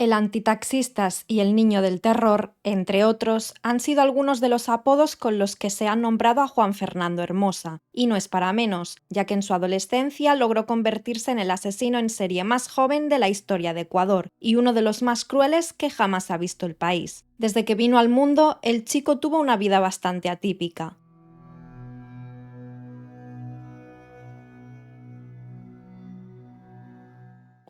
El antitaxistas y el niño del terror, entre otros, han sido algunos de los apodos con los que se ha nombrado a Juan Fernando Hermosa, y no es para menos, ya que en su adolescencia logró convertirse en el asesino en serie más joven de la historia de Ecuador, y uno de los más crueles que jamás ha visto el país. Desde que vino al mundo, el chico tuvo una vida bastante atípica.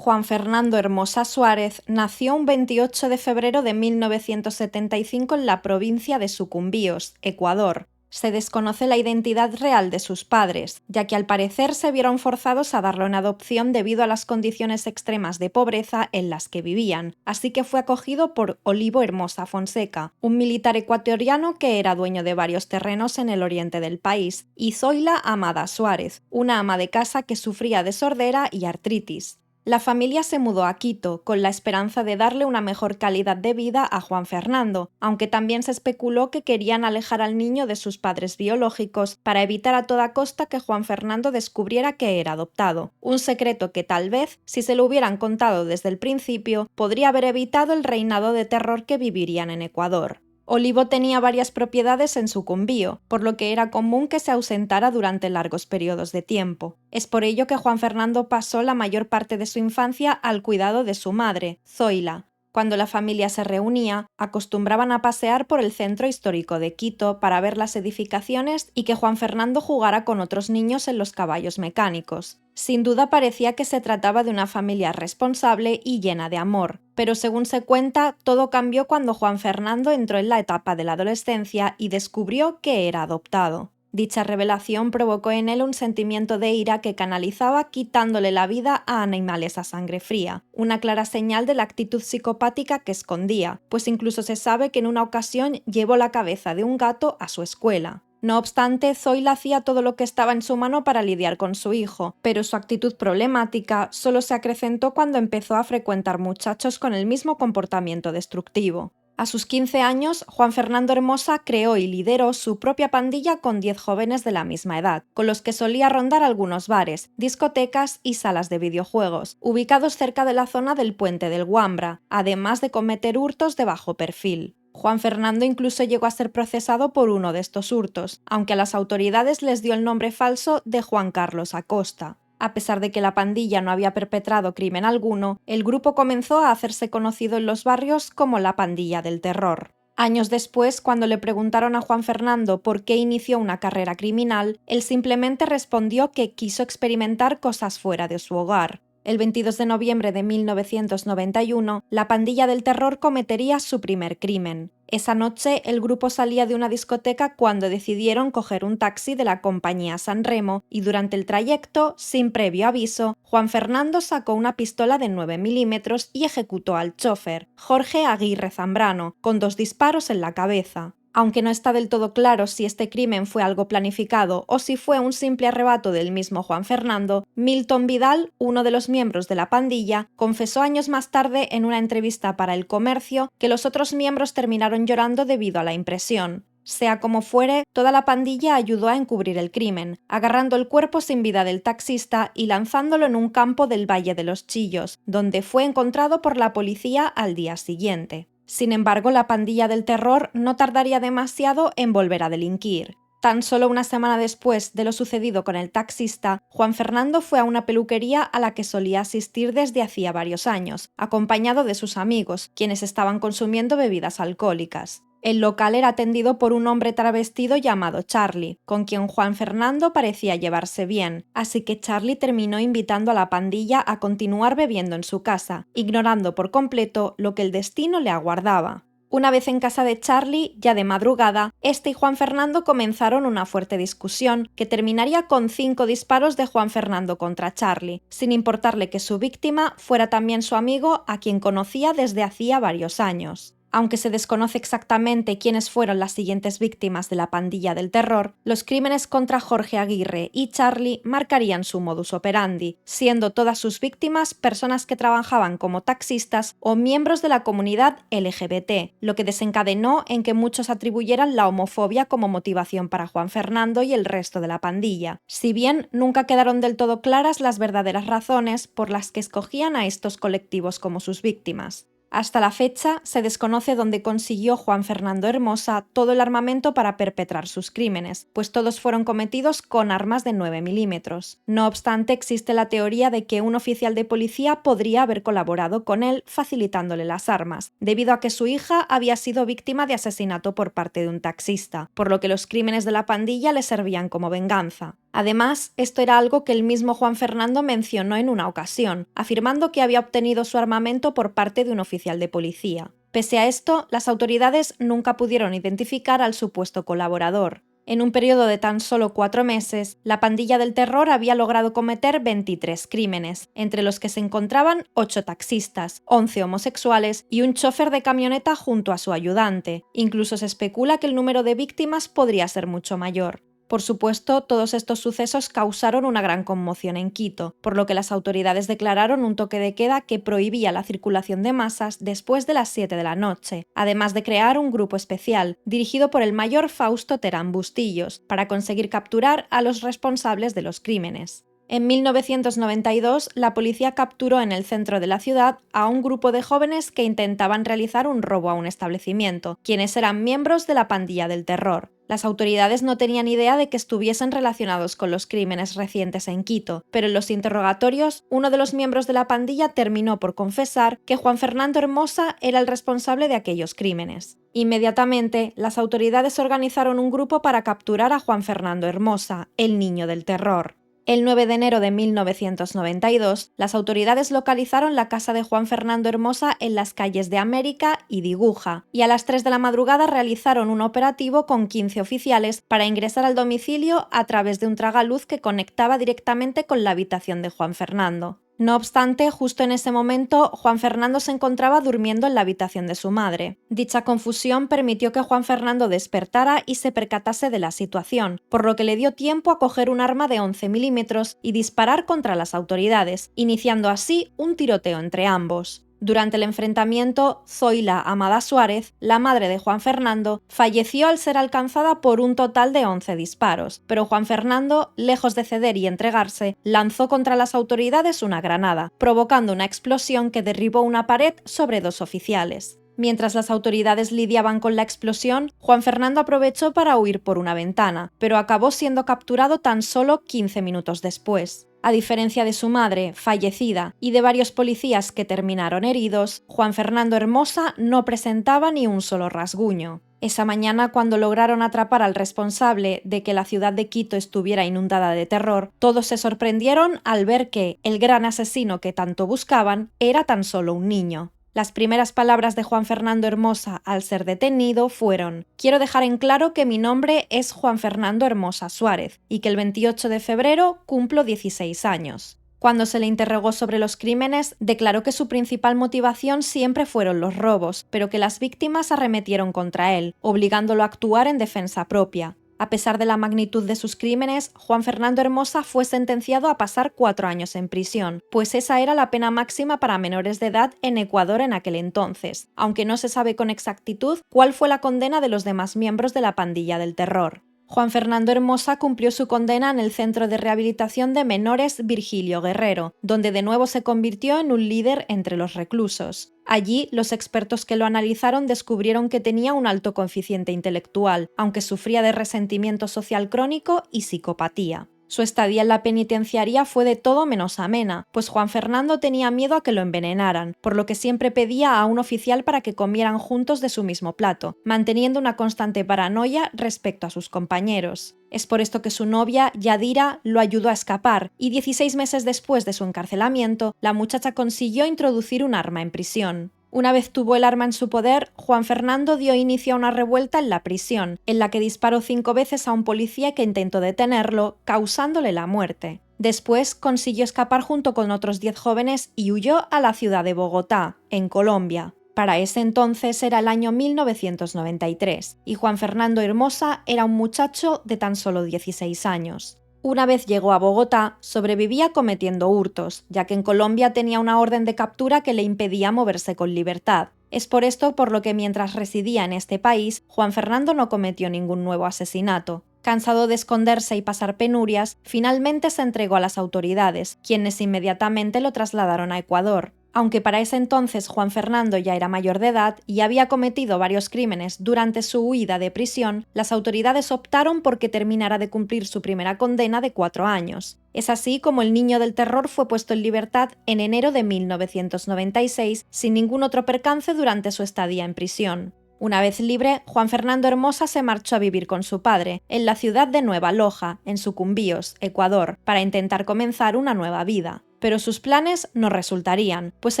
Juan Fernando Hermosa Suárez nació un 28 de febrero de 1975 en la provincia de Sucumbíos, Ecuador. Se desconoce la identidad real de sus padres, ya que al parecer se vieron forzados a darlo en adopción debido a las condiciones extremas de pobreza en las que vivían, así que fue acogido por Olivo Hermosa Fonseca, un militar ecuatoriano que era dueño de varios terrenos en el oriente del país, y Zoila Amada Suárez, una ama de casa que sufría de sordera y artritis. La familia se mudó a Quito con la esperanza de darle una mejor calidad de vida a Juan Fernando, aunque también se especuló que querían alejar al niño de sus padres biológicos para evitar a toda costa que Juan Fernando descubriera que era adoptado, un secreto que tal vez, si se lo hubieran contado desde el principio, podría haber evitado el reinado de terror que vivirían en Ecuador. Olivo tenía varias propiedades en Sucumbío, por lo que era común que se ausentara durante largos periodos de tiempo. Es por ello que Juan Fernando pasó la mayor parte de su infancia al cuidado de su madre, Zoila. Cuando la familia se reunía, acostumbraban a pasear por el centro histórico de Quito para ver las edificaciones y que Juan Fernando jugara con otros niños en los caballos mecánicos. Sin duda parecía que se trataba de una familia responsable y llena de amor, pero según se cuenta, todo cambió cuando Juan Fernando entró en la etapa de la adolescencia y descubrió que era adoptado. Dicha revelación provocó en él un sentimiento de ira que canalizaba quitándole la vida a animales a sangre fría, una clara señal de la actitud psicopática que escondía, pues incluso se sabe que en una ocasión llevó la cabeza de un gato a su escuela. No obstante, Zoila hacía todo lo que estaba en su mano para lidiar con su hijo, pero su actitud problemática solo se acrecentó cuando empezó a frecuentar muchachos con el mismo comportamiento destructivo. A sus 15 años, Juan Fernando Hermosa creó y lideró su propia pandilla con 10 jóvenes de la misma edad, con los que solía rondar algunos bares, discotecas y salas de videojuegos, ubicados cerca de la zona del Puente del Guambra, además de cometer hurtos de bajo perfil. Juan Fernando incluso llegó a ser procesado por uno de estos hurtos, aunque a las autoridades les dio el nombre falso de Juan Carlos Acosta. A pesar de que la pandilla no había perpetrado crimen alguno, el grupo comenzó a hacerse conocido en los barrios como la Pandilla del Terror. Años después, cuando le preguntaron a Juan Fernando por qué inició una carrera criminal, él simplemente respondió que quiso experimentar cosas fuera de su hogar. El 22 de noviembre de 1991, la Pandilla del Terror cometería su primer crimen. Esa noche, el grupo salía de una discoteca cuando decidieron coger un taxi de la compañía San Remo y durante el trayecto, sin previo aviso, Juan Fernando sacó una pistola de 9 milímetros y ejecutó al chofer, Jorge Aguirre Zambrano, con 2 disparos en la cabeza. Aunque no está del todo claro si este crimen fue algo planificado o si fue un simple arrebato del mismo Juan Fernando, Milton Vidal, uno de los miembros de la pandilla, confesó años más tarde en una entrevista para El Comercio que los otros miembros terminaron llorando debido a la impresión. Sea como fuere, toda la pandilla ayudó a encubrir el crimen, agarrando el cuerpo sin vida del taxista y lanzándolo en un campo del Valle de los Chillos, donde fue encontrado por la policía al día siguiente. Sin embargo, la Pandilla del Terror no tardaría demasiado en volver a delinquir. Tan solo una semana después de lo sucedido con el taxista, Juan Fernando fue a una peluquería a la que solía asistir desde hacía varios años, acompañado de sus amigos, quienes estaban consumiendo bebidas alcohólicas. El local era atendido por un hombre travestido llamado Charlie, con quien Juan Fernando parecía llevarse bien, así que Charlie terminó invitando a la pandilla a continuar bebiendo en su casa, ignorando por completo lo que el destino le aguardaba. Una vez en casa de Charlie, ya de madrugada, este y Juan Fernando comenzaron una fuerte discusión que terminaría con 5 disparos de Juan Fernando contra Charlie, sin importarle que su víctima fuera también su amigo a quien conocía desde hacía varios años. Aunque se desconoce exactamente quiénes fueron las siguientes víctimas de la Pandilla del Terror, los crímenes contra Jorge Aguirre y Charlie marcarían su modus operandi, siendo todas sus víctimas personas que trabajaban como taxistas o miembros de la comunidad LGBT, lo que desencadenó en que muchos atribuyeran la homofobia como motivación para Juan Fernando y el resto de la pandilla, si bien nunca quedaron del todo claras las verdaderas razones por las que escogían a estos colectivos como sus víctimas. Hasta la fecha, se desconoce dónde consiguió Juan Fernando Hermosa todo el armamento para perpetrar sus crímenes, pues todos fueron cometidos con armas de 9 milímetros. No obstante, existe la teoría de que un oficial de policía podría haber colaborado con él facilitándole las armas, debido a que su hija había sido víctima de asesinato por parte de un taxista, por lo que los crímenes de la pandilla le servían como venganza. Además, esto era algo que el mismo Juan Fernando mencionó en una ocasión, afirmando que había obtenido su armamento por parte de un oficial de policía. Pese a esto, las autoridades nunca pudieron identificar al supuesto colaborador. En un periodo de tan solo 4 meses, la pandilla del terror había logrado cometer 23 crímenes, entre los que se encontraban 8 taxistas, 11 homosexuales y un chofer de camioneta junto a su ayudante. Incluso se especula que el número de víctimas podría ser mucho mayor. Por supuesto, todos estos sucesos causaron una gran conmoción en Quito, por lo que las autoridades declararon un toque de queda que prohibía la circulación de masas después de las 7 de la noche, además de crear un grupo especial, dirigido por el mayor Fausto Terán Bustillos, para conseguir capturar a los responsables de los crímenes. En 1992, la policía capturó en el centro de la ciudad a un grupo de jóvenes que intentaban realizar un robo a un establecimiento, quienes eran miembros de la pandilla del terror. Las autoridades no tenían idea de que estuviesen relacionados con los crímenes recientes en Quito, pero en los interrogatorios, uno de los miembros de la pandilla terminó por confesar que Juan Fernando Hermosa era el responsable de aquellos crímenes. Inmediatamente, las autoridades organizaron un grupo para capturar a Juan Fernando Hermosa, el niño del terror. El 9 de enero de 1992, las autoridades localizaron la casa de Juan Fernando Hermosa en las calles de América y Diguja, y a las 3 de la madrugada realizaron un operativo con 15 oficiales para ingresar al domicilio a través de un tragaluz que conectaba directamente con la habitación de Juan Fernando. No obstante, justo en ese momento, Juan Fernando se encontraba durmiendo en la habitación de su madre. Dicha confusión permitió que Juan Fernando despertara y se percatase de la situación, por lo que le dio tiempo a coger un arma de 11 milímetros y disparar contra las autoridades, iniciando así un tiroteo entre ambos. Durante el enfrentamiento, Zoila Amada Suárez, la madre de Juan Fernando, falleció al ser alcanzada por un total de 11 disparos, pero Juan Fernando, lejos de ceder y entregarse, lanzó contra las autoridades una granada, provocando una explosión que derribó una pared sobre 2 oficiales. Mientras las autoridades lidiaban con la explosión, Juan Fernando aprovechó para huir por una ventana, pero acabó siendo capturado tan solo 15 minutos después. A diferencia de su madre, fallecida, y de varios policías que terminaron heridos, Juan Fernando Hermosa no presentaba ni un solo rasguño. Esa mañana, cuando lograron atrapar al responsable de que la ciudad de Quito estuviera inundada de terror, todos se sorprendieron al ver que el gran asesino que tanto buscaban era tan solo un niño. Las primeras palabras de Juan Fernando Hermosa al ser detenido fueron: «Quiero dejar en claro que mi nombre es Juan Fernando Hermosa Suárez y que el 28 de febrero cumplo 16 años». Cuando se le interrogó sobre los crímenes, declaró que su principal motivación siempre fueron los robos, pero que las víctimas arremetieron contra él, obligándolo a actuar en defensa propia. A pesar de la magnitud de sus crímenes, Juan Fernando Hermosa fue sentenciado a pasar 4 años en prisión, pues esa era la pena máxima para menores de edad en Ecuador en aquel entonces, aunque no se sabe con exactitud cuál fue la condena de los demás miembros de la pandilla del terror. Juan Fernando Hermosa cumplió su condena en el Centro de Rehabilitación de Menores Virgilio Guerrero, donde de nuevo se convirtió en un líder entre los reclusos. Allí, los expertos que lo analizaron descubrieron que tenía un alto coeficiente intelectual, aunque sufría de resentimiento social crónico y psicopatía. Su estadía en la penitenciaría fue de todo menos amena, pues Juan Fernando tenía miedo a que lo envenenaran, por lo que siempre pedía a un oficial para que comieran juntos de su mismo plato, manteniendo una constante paranoia respecto a sus compañeros. Es por esto que su novia, Yadira, lo ayudó a escapar, y 16 meses después de su encarcelamiento, la muchacha consiguió introducir un arma en prisión. Una vez tuvo el arma en su poder, Juan Fernando dio inicio a una revuelta en la prisión, en la que disparó 5 veces a un policía que intentó detenerlo, causándole la muerte. Después consiguió escapar junto con otros 10 jóvenes y huyó a la ciudad de Bogotá, en Colombia. Para ese entonces era el año 1993, y Juan Fernando Hermosa era un muchacho de tan solo 16 años. Una vez llegó a Bogotá, sobrevivía cometiendo hurtos, ya que en Colombia tenía una orden de captura que le impedía moverse con libertad. Es por esto por lo que mientras residía en este país, Juan Fernando no cometió ningún nuevo asesinato. Cansado de esconderse y pasar penurias, finalmente se entregó a las autoridades, quienes inmediatamente lo trasladaron a Ecuador. Aunque para ese entonces Juan Fernando ya era mayor de edad y había cometido varios crímenes durante su huida de prisión, las autoridades optaron por que terminara de cumplir su primera condena de 4 años. Es así como el niño del terror fue puesto en libertad en enero de 1996, sin ningún otro percance durante su estadía en prisión. Una vez libre, Juan Fernando Hermosa se marchó a vivir con su padre, en la ciudad de Nueva Loja, en Sucumbíos, Ecuador, para intentar comenzar una nueva vida. Pero sus planes no resultarían, pues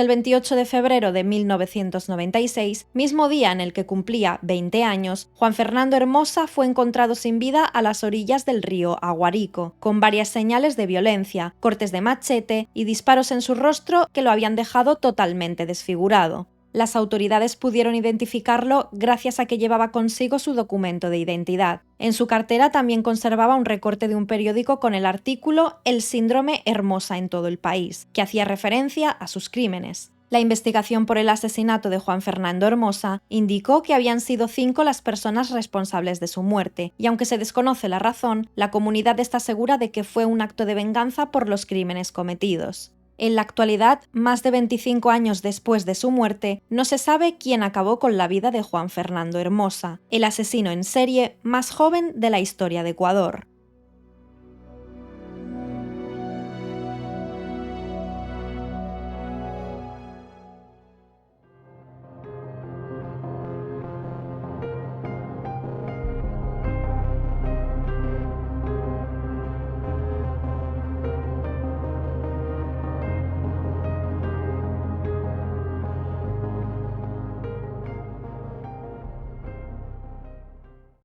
el 28 de febrero de 1996, mismo día en el que cumplía 20 años, Juan Fernando Hermosa fue encontrado sin vida a las orillas del río Aguarico, con varias señales de violencia, cortes de machete y disparos en su rostro que lo habían dejado totalmente desfigurado. Las autoridades pudieron identificarlo gracias a que llevaba consigo su documento de identidad. En su cartera también conservaba un recorte de un periódico con el artículo "El síndrome Hermosa en todo el país", que hacía referencia a sus crímenes. La investigación por el asesinato de Juan Fernando Hermosa indicó que habían sido 5 las personas responsables de su muerte, y aunque se desconoce la razón, la comunidad está segura de que fue un acto de venganza por los crímenes cometidos. En la actualidad, más de 25 años después de su muerte, no se sabe quién acabó con la vida de Juan Fernando Hermosa, el asesino en serie más joven de la historia de Ecuador.